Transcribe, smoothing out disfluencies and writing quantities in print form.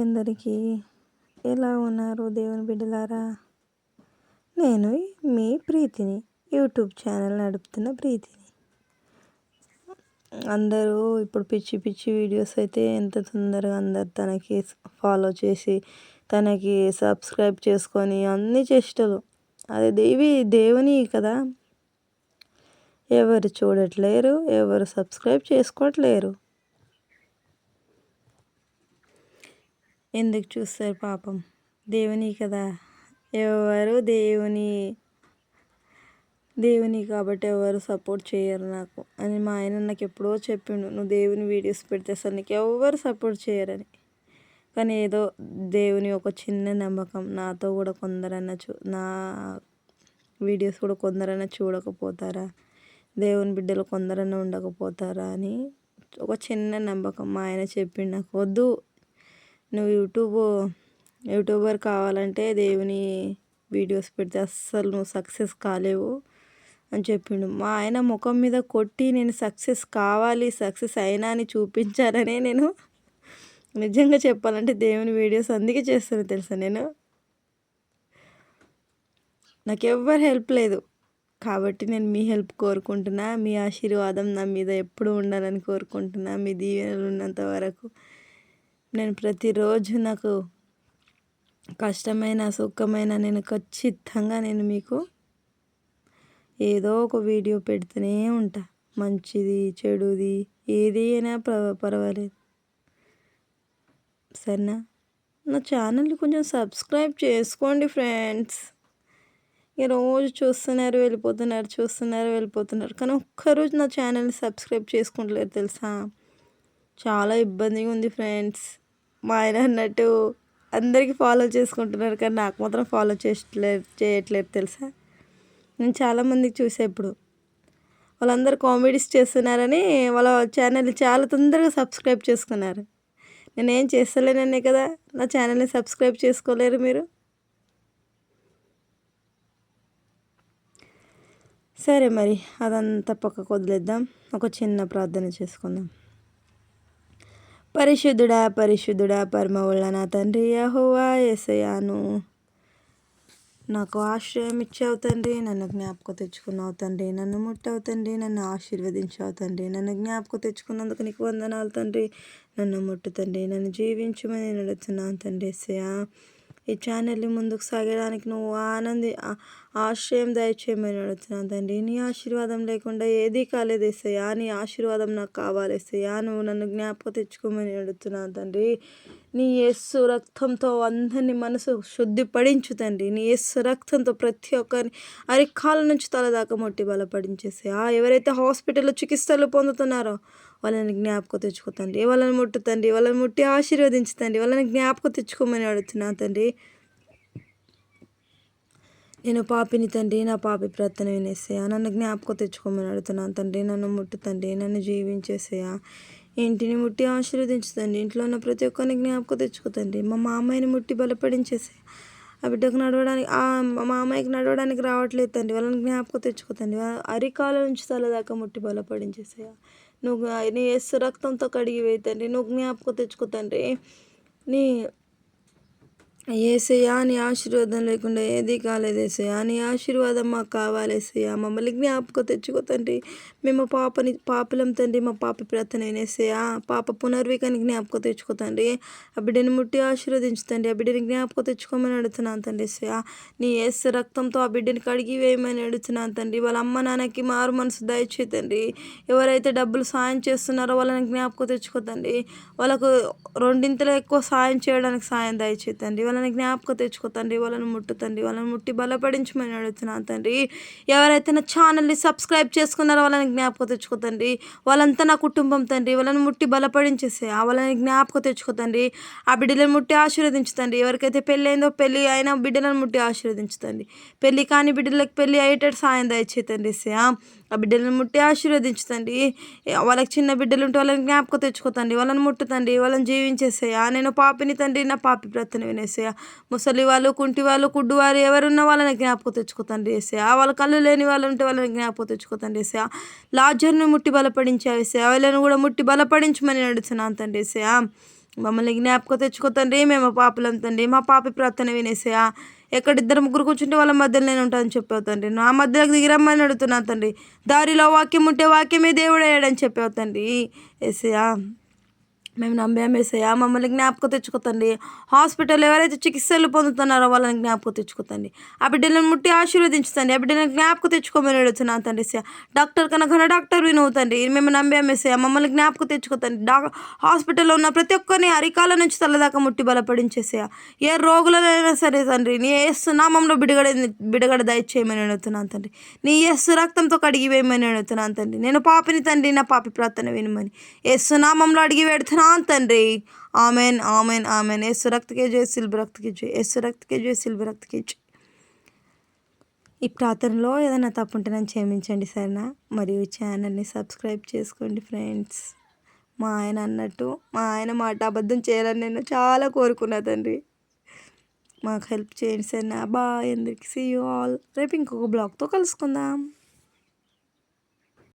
Hi అందరికీ. ఎలా ఉన్నారు దేవుని బిడ్డలారా? నేను మీ ప్రీతిని, యూట్యూబ్ ఛానల్ నడుపుతున్న ప్రీతిని. అందరూ ఇప్పుడు పిచ్చి పిచ్చి వీడియోస్ అయితే ఎంత తొందరగా అందరు తనకి ఫాలో చేసి తనకి సబ్స్క్రైబ్ చేసుకొని అన్నీ చేష్టలు. అది దేవుని కదా, ఎవరు చూడట్లేరు, ఎవరు సబ్స్క్రైబ్ చేసుకోవట్లేరు. ఎందుకు చూస్తారు పాపం? దేవుని కదా, ఎవరు దేవుని కాబట్టి ఎవరు సపోర్ట్ చేయరు నాకు అని మా ఆయన నాకు ఎప్పుడో చెప్పిండు, నువ్వు దేవుని వీడియోస్ పెడితే అసలు నీకు ఎవరు సపోర్ట్ చేయరని. కానీ ఏదో దేవుని ఒక చిన్న నమ్మకం, నాతో కూడా కొందరన్నా నా వీడియోస్ కూడా కొందరన్నా చూడకపోతారా, దేవుని బిడ్డలు కొందరన్నా ఉండకపోతారా అని ఒక చిన్న నమ్మకం. మా ఆయన చెప్పిండు నాకు, వద్దు నువ్వు యూట్యూబర్ కావాలంటే దేవుని వీడియోస్ పెడితే అస్సలు నువ్వు సక్సెస్ కాలేవు అని చెప్పిండు. మా ఆయన ముఖం మీద కొట్టి నేను సక్సెస్ కావాలి, సక్సెస్ అయినా అని చూపించారనే నేను నిజంగా చెప్పాలంటే దేవుని వీడియోస్ అందుకే చేస్తాను తెలుసా. నాకు ఎవ్వరు హెల్ప్ లేదు కాబట్టి నేను మీ హెల్ప్ కోరుకుంటున్నా. మీ ఆశీర్వాదం నా మీద ఎప్పుడు ఉండాలని కోరుకుంటున్నా. మీ దీవెనలు ఉన్నంత వరకు నేను ప్రతిరోజు నాకు కష్టమైన సుఖమైన నేను ఖచ్చితంగా మీకు ఏదో ఒక వీడియో పెడుతూనే ఉంటా. మంచిది చెడుది ఏది అయినా పర్వాలేదు, సరేనా? నా ఛానల్ని కొంచెం సబ్స్క్రైబ్ చేసుకోండి ఫ్రెండ్స్. రోజు చూస్తున్నారు వెళ్ళిపోతున్నారు కానీ ఒక్కరోజు నా ఛానల్ని సబ్స్క్రైబ్ చేసుకుంటలేరు తెలుసా. చాలా ఇబ్బందిగా ఉంది ఫ్రెండ్స్. మా ఆయన అన్నట్టు అందరికీ ఫాలో చేసుకుంటున్నారు కానీ నాకు మాత్రం ఫాలో చేయట్లేదు తెలుసా. నేను చాలామందికి చూసా ఇప్పుడు, వాళ్ళందరూ కామెడీస్ చేస్తున్నారని వాళ్ళ ఛానల్ని చాలా తొందరగా సబ్స్క్రైబ్ చేసుకున్నారు. నేనేం చేస్తలేననే కదా నా ఛానల్ని సబ్స్క్రైబ్ చేసుకోలేరు మీరు. సరే మరి అదంతా పక్కకు వదిలేద్దాం, ఒక చిన్న ప్రార్థన చేసుకుందాం. పరిశుద్ధుడా పరమవుళ్ళ నా తండ్రి యెహోవా యేసయ్యాను, నాకు ఆశ్రయం ఇచ్చావు తండ్రి, నన్ను జ్ఞాపకం తెచ్చుకున్నావు తండ్రి, నన్ను ముట్టావు తండ్రి, నన్ను ఆశీర్వదించావు తండ్రి, నన్ను జ్ఞాపకం తెచ్చుకున్నందుకు నీకు వందనాలు తండ్రి. నన్ను ముట్టు తండ్రి, నన్ను జీవించమని నడుస్తున్నాను తండ్రి యేసయ్యా. ఈ ఛానల్ని ముందుకు సాగడానికి నువ్వు ఆశ్రయం దయచేయమని అడుగుతున్నాను తండ్రి. నీ ఆశీర్వాదం లేకుండా ఏదీ కాలేదు యేసయ్యా. నీ ఆశీర్వాదం నాకు కావాలి యేసయ్యా. నువ్వు నన్ను జ్ఞాపకం తెచ్చుకోమని అడుగుతున్నాను తండ్రి. నీ యేసు రక్తంతో అందరినీ మనసు శుద్ధిపడించు తండ్రి. నీ యేసు రక్తంతో ప్రతి ఒక్కరిని అరికాల నుంచి తల దాకా మొట్టి బలపడించేసయ్యా. ఎవరైతే హాస్పిటల్లో చికిత్సలు పొందుతున్నారో వాళ్ళని జ్ఞాపకం తెచ్చుకోతండి, వాళ్ళని ముట్టుతండి, వాళ్ళని ముట్టి ఆశీర్వదించుతండి, వాళ్ళని జ్ఞాపకం తెచ్చుకోమని అడుగుతున్నాను తండ్రి. నేను పాపిని తండ్రి, నా పాపి ప్రార్థన వినేసేయా. నన్ను జ్ఞాపకం తెచ్చుకోమని అడుగుతున్నాను తండ్రి. నన్ను ముట్టుతండి, నన్ను జీవించేసేయా. ఇంటిని ముట్టి ఆశీర్వదించుతండి, ఇంట్లో ఉన్న ప్రతి ఒక్కరిని జ్ఞాపకం తెచ్చుకోతండి. మా మామయ్యని ముట్టి బలపడించేసేయా. ఆ బిడ్డకు నడవడానికి మా మామయ్యకి నడవడానికి రావట్లేదు తండ్రి, వాళ్ళని జ్ఞాపకం తెచ్చుకోతండి. అరికాల నుంచి తల దాకా ముట్టి బలపడించేసేయా. నువ్వు నీ యేసు రక్తంతో కడిగి వేతండి, నువ్వు జ్ఞాపకం తెచ్చుకోతండి. నీ యేసయ్యా, నీ ఆశీర్వాదం లేకుండా ఏదీ కాలేదు యేసయ్యా. నీ ఆశీర్వాదం మాకు కావాలి యేసయ్యా. మమ్మల్ని జ్ఞాపకం తెచ్చుకో తండ్రి. మేము పాపలం తండ్రి, మా పాప ప్రార్థన యేసయ్యా. పాప పునర్వికాన్ని జ్ఞాపకం తెచ్చుకో తండ్రి. ఆ బిడ్డని ముట్టి ఆశీర్వదించుతండి, ఆ బిడ్డని జ్ఞాపకం తెచ్చుకోమని అడుగుతున్నాను తండ్రి యేసయ్యా. నీ యేసు రక్తంతో ఆ బిడ్డని కడిగి వేయమని అడుగుతున్నాను తండ్రి. వాళ్ళ అమ్మ నాన్నకి మారు మనసు దయచేతండి. ఎవరైతే డబ్బులు సాయం చేస్తున్నారో వాళ్ళని జ్ఞాపకం తెచ్చుకోతండి. వాళ్ళకు రెండింతలో ఎక్కువ సాయం చేయడానికి సాయం దయచేతండి. వాళ్ళని జ్ఞాపకం తెచ్చుకోతండి, వాళ్ళని ముట్టుతండి, వాళ్ళని ముట్టి బలపడించమని అడుగుతున్నాను తండ్రి. ఎవరైతే నా ఛానల్ని సబ్స్క్రైబ్ చేసుకున్నారో వాళ్ళని జ్ఞాపకం తెచ్చుకోతండి. వాళ్ళంతా నా కుటుంబం తండ్రి. వాళ్ళని ముట్టి బలపడించేసే వాళ్ళని జ్ఞాపకం తెచ్చుకోతండి. ఆ బిడ్డలను ముట్టి ఆశీర్వదించుతండి. ఎవరికైతే పెళ్ళి అయిందో పెళ్ళి అయినా బిడ్డలను ముట్టి ఆశీర్వదించుతండి. పెళ్ళి కాని బిడ్డలకు పెళ్ళి అయ్యేటట్టు సాయం దయచేతండి. ఆ బిడ్డలను ముట్టి ఆశీర్వదించుతండి. వాళ్ళకి చిన్న బిడ్డలు ఉంటే వాళ్ళని జ్ఞాపకం తెచ్చుకోతండి, వాళ్ళని ముట్టుతండి, వాళ్ళని జీవించేసేయా. నేను పాపిని తండ్రి, నా పాపి ప్రార్థన వినేసేయా. ముసలి వాళ్ళు, కుంటి వాళ్ళు, కుడ్డువారు ఎవరున్నా వాళ్ళని జ్ఞాపకం తెచ్చుకోతండి యేసయ్యా. వాళ్ళ కళ్ళు లేని వాళ్ళు ఉంటే వాళ్ళని జ్ఞాపకం తెచ్చుకోతండి యేసయ్యా. లాజర్ని ముట్టి బలపడించావు యేసయ్యా. వాళ్ళని కూడా ముట్టి బలపడించమని అడుగుతున్నాను తండ్రి యేసయ్యా. మమ్మల్ని జ్ఞాపకం తెచ్చుకో తండ్రి. మేము పాపులం తండ్రి. మా పాపి ప్రార్థన వినేసేయా. ఎక్కడ ఇద్దరు ముగ్గురు కూర్చుంటే వాళ్ళ మధ్యలో నేను ఉంటానని చెప్పావు తండ్రి. నా మధ్యలోకి దిగిరమ్మని అడుగుతున్నాను తండ్రి. దారిలో వాక్యం ఉంటే వాక్యమే దేవుడు అయ్యాడని చెప్పావు తండ్రి. యేసయ్యా మేము నమ్మాము యేసయ్యా. మమ్మల్ని జ్ఞాపకం తెచ్చుకోతండి. హాస్పిటల్ ఎవరైతే చికిత్సలు పొందుతున్నారో వాళ్ళని జ్ఞాపకం తెచ్చుకోతండి. ఆ బిడ్డలను ముట్టి ఆశీర్వదించుతండి. ఆ బిడ్డలను జ్ఞాపకం తెచ్చుకోమని అడుగుతున్నాను తండ్రి యేసయ్యా. డాక్టర్ కన్నా ఘన డాక్టర్వి నువ్వు తండ్రి. మేము నమ్మాము యేసయ్యా. మమ్మల్ని జ్ఞాపకం తెచ్చుకోతండి. హాస్పిటల్లో ఉన్న ప్రతి ఒక్కరిని అరికాల నుంచి తలదాకా ముట్టి బలపడించేసేయా. ఏ రోగులైనా సరే తండ్రి నీ యేసు నామంలో బిడగడ దయచేయమని అడుగుతున్నాను తండ్రి. నీ యేసు రక్తంతో కడిగి వేయమని అడుగుతున్నాను తండ్రి. నేను పాపిని తండ్రి. నా పాపి ప్రార్థన వినమని యేసు నామంలో అడిగి వేడుతున్నాను తండ్రి. Amen amen amen. యేసు రక్త के जय, सिल्व रक्त की जय. యేసు రక్త के जय, सिल्व रक्त की जय. ఈ ప్రార్థనలో ఏదైనా తప్పు ఉంటే నన్ను క్షమించండి సరేనా. మరియు ఈ ఛానల్ని సబ్స్క్రైబ్ చేసుకోండి ఫ్రెండ్స్. మా ఆయన అన్నట్టు మా ఆయన మాట అబద్ధం చేయాలని నేను చాలా కోరుకున్నా తండ్రి. మాకు హెల్ప్ చేయండి సరేనా. బాయ్ అందరికి. See you all. రేపు ఇంకొక బ్లాగ్తో కలుసుకుందాం.